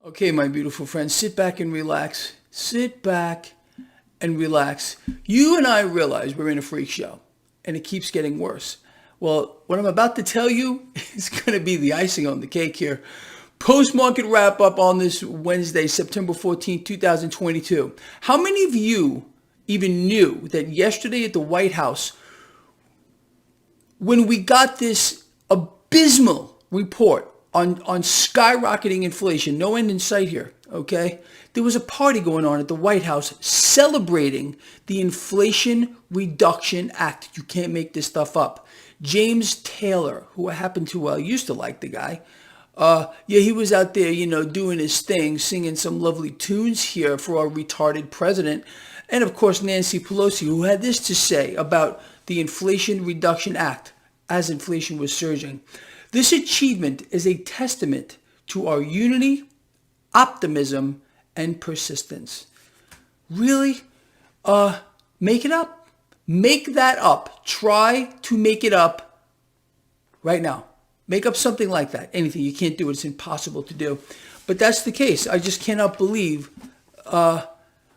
Okay, my beautiful friends, sit back and relax. Sit back and relax. You and I realize we're in a freak show, and it keeps getting worse. Well, what I'm about to tell you is going to be the icing on the cake here. Post-market wrap-up on this Wednesday, September 14th, 2022. How many of you even knew that yesterday at the White House, when we got this abysmal report on skyrocketing inflation, no end in sight here, okay? There was a party going on at the White House celebrating the Inflation Reduction Act. You can't make this stuff up. James Taylor, who I happen to used to like the guy, he was out there, doing his thing, singing some lovely tunes here for our retarded president. And of course, Nancy Pelosi, who had this to say about the Inflation Reduction Act as inflation was surging. This achievement is a testament to our unity, optimism, and persistence. Really? Make it up. Make that up. Try to make it up right now. Make up something like that. Anything. You can't do it. It's impossible to do. But that's the case. I just cannot believe.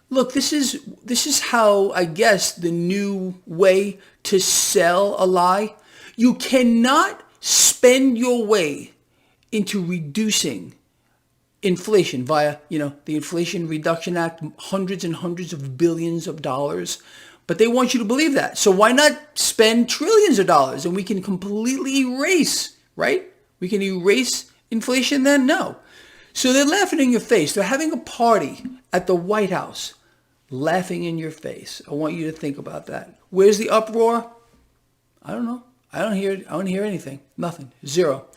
Look, this is how, I guess, the new way to sell a lie. You cannot spend your way into reducing inflation via, the Inflation Reduction Act, hundreds and hundreds of billions of dollars. But they want you to believe that. So why not spend trillions of dollars and we can completely erase, right? We can erase inflation then? No. So they're laughing in your face. They're having a party at the White House, laughing in your face. I want you to think about that. Where's the uproar? I don't know. I don't hear anything. Nothing. Zero.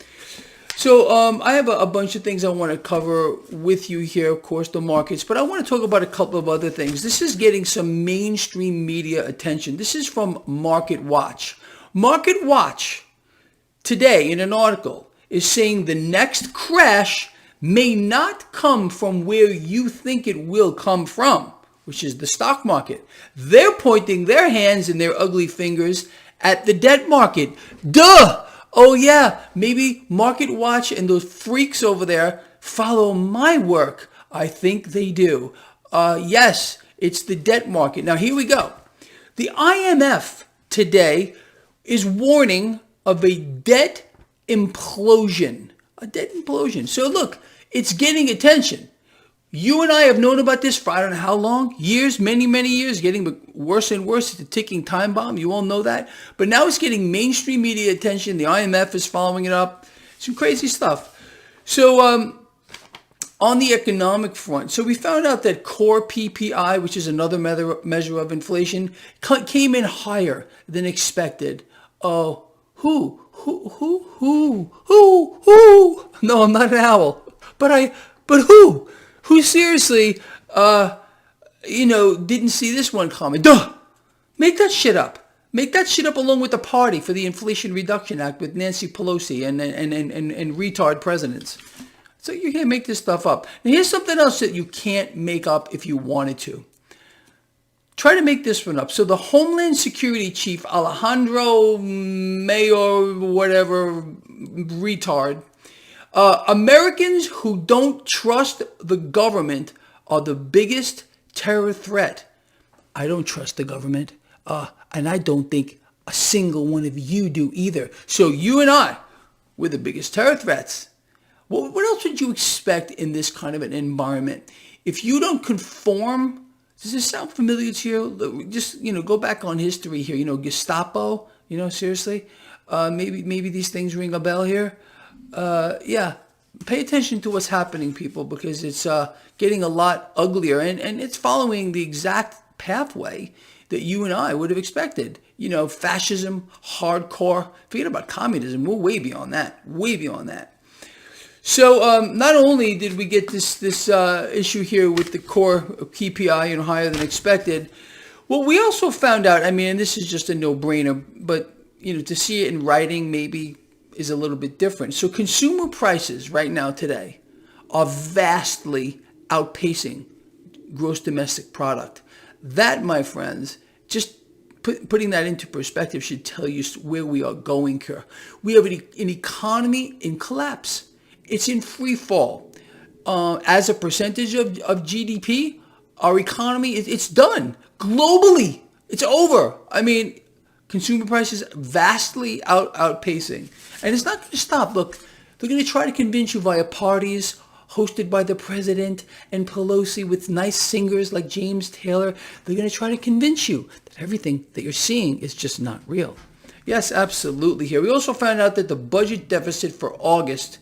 So I have a bunch of things I want to cover with you here, of course, the markets, but I want to talk about a couple of other things. This is getting some mainstream media attention. This is from Market Watch. Market Watch today in an article is saying the next crash may not come from where you think it will come from, which is the stock market. They're pointing their hands and their ugly fingers at the debt market. Duh! Oh yeah, maybe Market Watch and those freaks over there follow my work. I think they do. Yes, it's the debt market. Now here we go. The IMF today is warning of a debt implosion. A debt implosion. So look, it's getting attention. You and I have known about this for I don't know how long, years, many, many years, getting worse and worse. It's a ticking time bomb. You all know that. But now it's getting mainstream media attention. The IMF is following it up. Some crazy stuff. So on the economic front, so we found out that core PPI, which is another measure of inflation, came in higher than expected. Oh, who? No, I'm not an owl. But who? Who seriously, didn't see this one coming? Duh! Make that shit up. Make that shit up along with the party for the Inflation Reduction Act with Nancy Pelosi and retard presidents. So you can't make this stuff up. And here's something else that you can't make up if you wanted to. Try to make this one up. So the Homeland Security Chief, Alejandro Mayor, whatever, retard, Americans who don't trust the government are the biggest terror threat. I don't trust the government, and I don't think a single one of you do either. So you and I, we're the biggest terror threats. What else would you expect in this kind of an environment? If you don't conform, does this sound familiar to you? Just, go back on history here. Gestapo, seriously. Maybe these things ring a bell here. Yeah, pay attention to what's happening, people, because it's getting a lot uglier, and it's following the exact pathway that you and I would have expected. Fascism, hardcore. Forget about communism. We're way beyond that. Way beyond that. So not only did we get this issue here with the core PPI higher than expected, well, we also found out. And this is just a no-brainer, but to see it in writing maybe is a little bit different. So consumer prices right now today are vastly outpacing gross domestic product. That, my friends, just putting that into perspective should tell you where we are going here. We have an economy in collapse. It's in free fall. as a percentage of GDP, our economy, it's done. Globally, it's over. I mean, consumer prices vastly outpacing. And it's not going to stop. Look, they're going to try to convince you via parties hosted by the president and Pelosi with nice singers like James Taylor. They're going to try to convince you that everything that you're seeing is just not real. Yes, absolutely here. We also found out that the budget deficit for August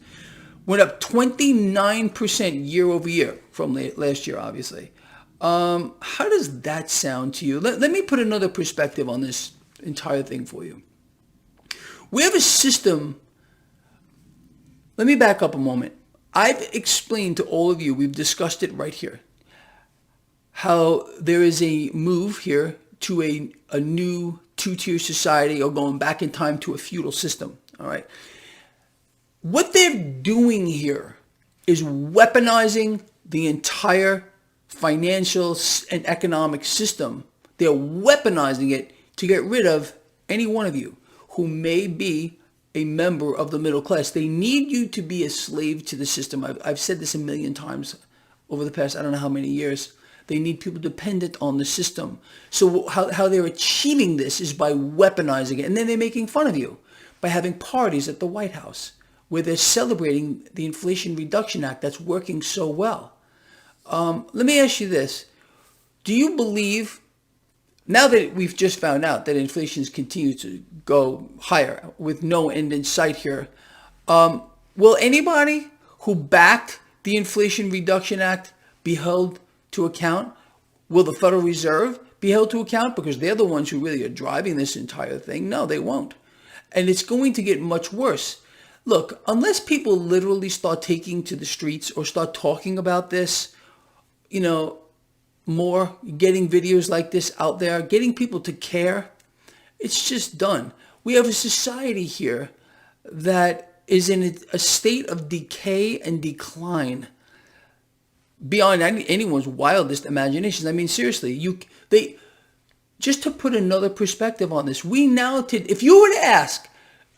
went up 29% year over year from last year, obviously. How does that sound to you? Let me put another perspective on this entire thing for you. We have a system. Let me back up a moment. I've explained to all of you, we've discussed it right here, how there is a move here to a new two-tier society, or going back in time to a feudal system. All right. What they're doing here is weaponizing the entire financial and economic system. They're weaponizing it to get rid of any one of you who may be a member of the middle class. They need you to be a slave to the system. I've said this a million times over the past, I don't know how many years. They need people dependent on the system. So how they're achieving this is by weaponizing it. And then they're making fun of you by having parties at the White House where they're celebrating the Inflation Reduction Act that's working so well. Let me ask you this. Do you believe, now that we've just found out that inflation continues to go higher with no end in sight here, will anybody who backed the Inflation Reduction Act be held to account? Will the Federal Reserve be held to account? Because they're the ones who really are driving this entire thing. No, they won't. And it's going to get much worse. Look, unless people literally start taking to the streets or start talking about this, more, getting videos like this out there, getting people to care, it's just done. We have a society here that is in a state of decay and decline beyond anyone's wildest imaginations. I mean, seriously, just to put another perspective on this, if you were to ask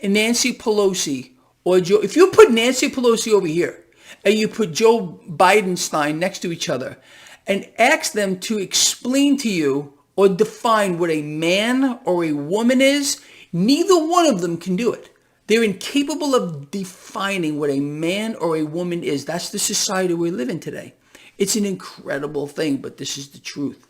Nancy Pelosi or Joe, if you put Nancy Pelosi over here and you put Joe Biden next to each other and ask them to explain to you or define what a man or a woman is, neither one of them can do it. They're incapable of defining what a man or a woman is. That's the society we live in today. It's an incredible thing, but this is the truth.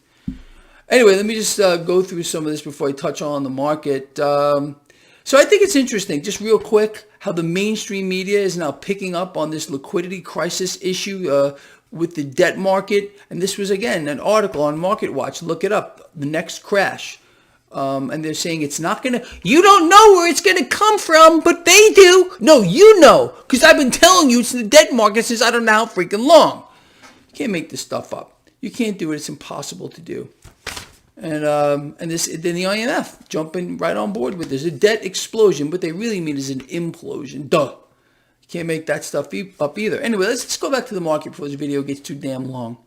Anyway, let me just go through some of this before I touch on the market. So I think it's interesting, just real quick, how the mainstream media is now picking up on this liquidity crisis issue with the debt market. And this was, again, an article on Market Watch. Look it up, the next crash. And they're saying it's not going to, you don't know where it's going to come from, but they do. No, you know, because I've been telling you it's the debt market since I don't know how freaking long. You can't make this stuff up. You can't do it. It's impossible to do. And then the IMF jumping right on board with this. A debt explosion, what they really mean is an implosion. Duh. You can't make that stuff up either. Anyway, let's go back to the market before this video gets too damn long.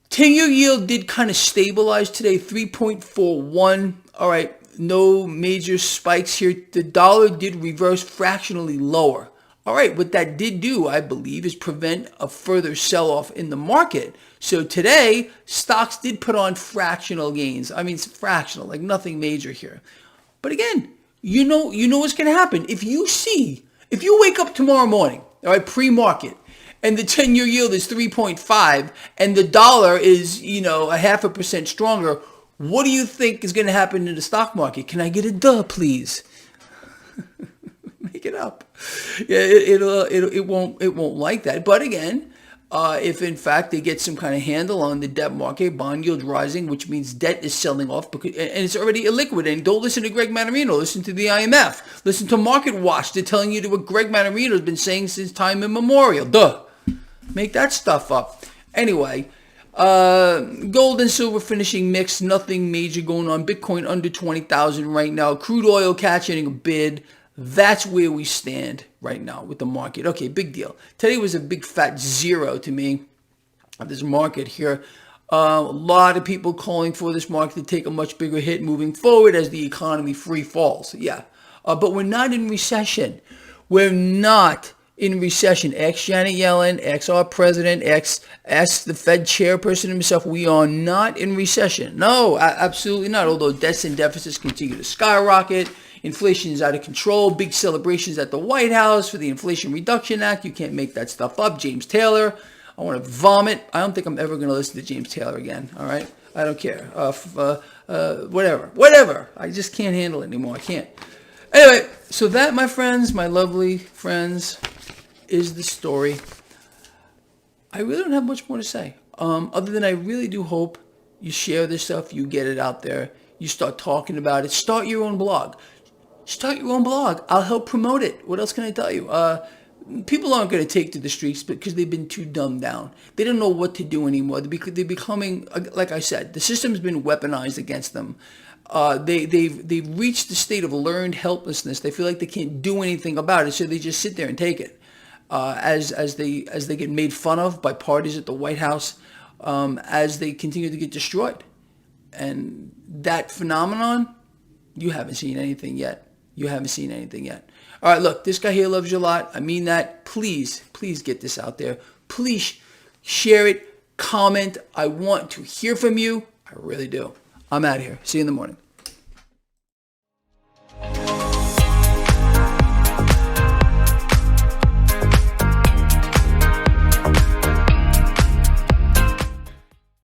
10-year yield did kind of stabilize today, 3.41. All right, no major spikes here. The dollar did reverse fractionally lower. All right, what that did do, I believe, is prevent a further sell-off in the market. So today, stocks did put on fractional gains. I mean, it's fractional, like nothing major here. But again, you know what's going to happen. If you wake up tomorrow morning, all right, pre-market, and the 10-year yield is 3.5, and the dollar is, 0.5% stronger, what do you think is going to happen in the stock market? Can I get a duh, please? Make it up. Yeah, it won't like that. But again, if in fact they get some kind of handle on the debt market, bond yields rising, which means debt is selling off, and it's already illiquid. And don't listen to Greg Mannarino. Listen to the IMF. Listen to Market Watch. They're telling you what Greg Mannarino has been saying since time immemorial. Duh. Make that stuff up. Anyway, gold and silver finishing mixed. Nothing major going on. Bitcoin under 20,000 right now. Crude oil catching a bid. That's where we stand right now with the market. Okay, big deal. Today was a big fat zero to me of this market here. A lot of people calling for this market to take a much bigger hit moving forward as the economy free falls. Yeah, but we're not in recession. We're not in recession. Ask Janet Yellen, ask our president, ask the Fed chairperson himself. We are not in recession. No, absolutely not. Although debts and deficits continue to skyrocket. Inflation is out of control. Big celebrations at the White House for the Inflation Reduction Act. You can't make that stuff up. James Taylor. I want to vomit. I don't think I'm ever going to listen to James Taylor again. All right? I don't care. Whatever. I just can't handle it anymore. I can't. Anyway, so that, my friends, my lovely friends, is the story. I really don't have much more to say. Other than I really do hope you share this stuff, you get it out there, you start talking about it, start your own blog. Start your own blog. I'll help promote it. What else can I tell you? People aren't going to take to the streets because they've been too dumbed down. They don't know what to do anymore. They're becoming, like I said, the system's been weaponized against them. They've reached the state of learned helplessness. They feel like they can't do anything about it, so they just sit there and take it. As they get made fun of by parties at the White House, as they continue to get destroyed. And that phenomenon, you haven't seen anything yet. You haven't seen anything yet. All right, look, this guy here loves you a lot. I mean that. Please get this out there. Please share it, comment. I want to hear from you. I really do. I'm out of here. See you in the morning.